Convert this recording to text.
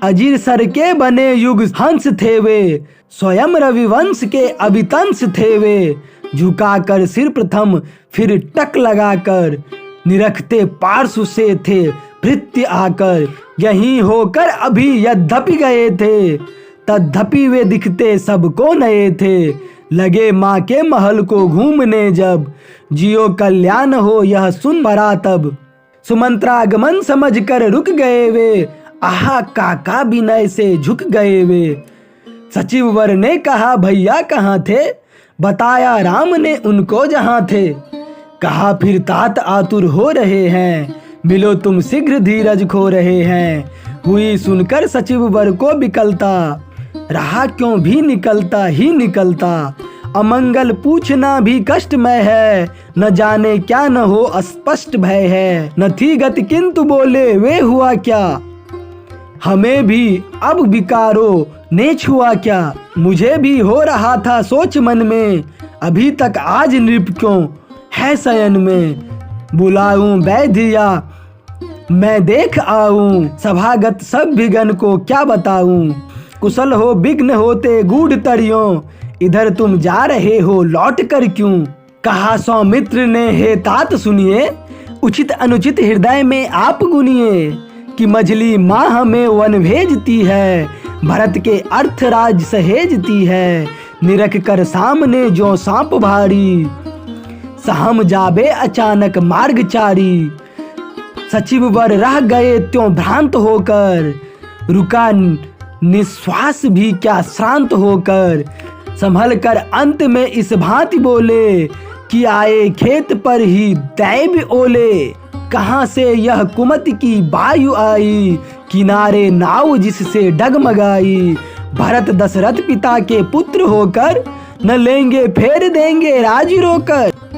अजीर sir के बने युग हंस थे वे, स्वयं रविवंश के अभितंस थे वे। झुकाकर सिर प्रथम फिर टक लगाकर, निरखते पार्श्व से थे भृत्य आकर। यहीं होकर अभी यद्यपि गए थे, तद्यपि वे दिखते सबको नए थे। लगे माँ के महल को घूमने जब, जियो कल्याण हो यह सुन भरा तब। सुमंत्रागमन समझ कर रुक गए वे, आहा काका विनय से झुक गए वे। सचिव वर ने कहा भैया कहाँ थे, बताया राम ने उनको जहाँ थे। कहा फिर तात आतुर हो रहे हैं, मिलो तुम शीघ्र धीरज खो रहे हैं। हुई सुनकर सचिव वर को विकलता, रहा क्यों भी निकलता ही निकलता। अमंगल पूछना भी कष्टमय है, न जाने क्या न हो अस्पष्ट भय है। न थी गति किंतु बोले वे हुआ क्या, हमें भी अब विकारो ने छुआ क्या। मुझे भी हो रहा था सोच मन में, अभी तक आज नृप क्यों है शयन में। बुलाऊं वैद्या मैं देख आऊं, सभागत सब विघन को क्या बताऊं। कुशल हो विघ्न होते गूढ़ तरियों, इधर तुम जा रहे हो लौट कर क्यों। कहा सौमित्र ने हे तात सुनिए, उचित अनुचित हृदय में आप गुनिए। कि मझली माँ हमें वन भेजती है, भरत के अर्थ राज सहेजती है। निरख कर सामने जो सांप भारी, सहम जाबे अचानक मार्ग चारी। सचिव वर रह गए त्यों भ्रांत होकर, रुका निश्वास भी क्या श्रांत होकर। संभल कर अंत में इस भांति बोले, कि आए खेत पर ही दैव ओले। कहाँ से यह कुमति की वायु आई, किनारे नाव जिससे डगमगाई। भरत दशरथ पिता के पुत्र होकर, न लेंगे फेर देंगे राज रोकर।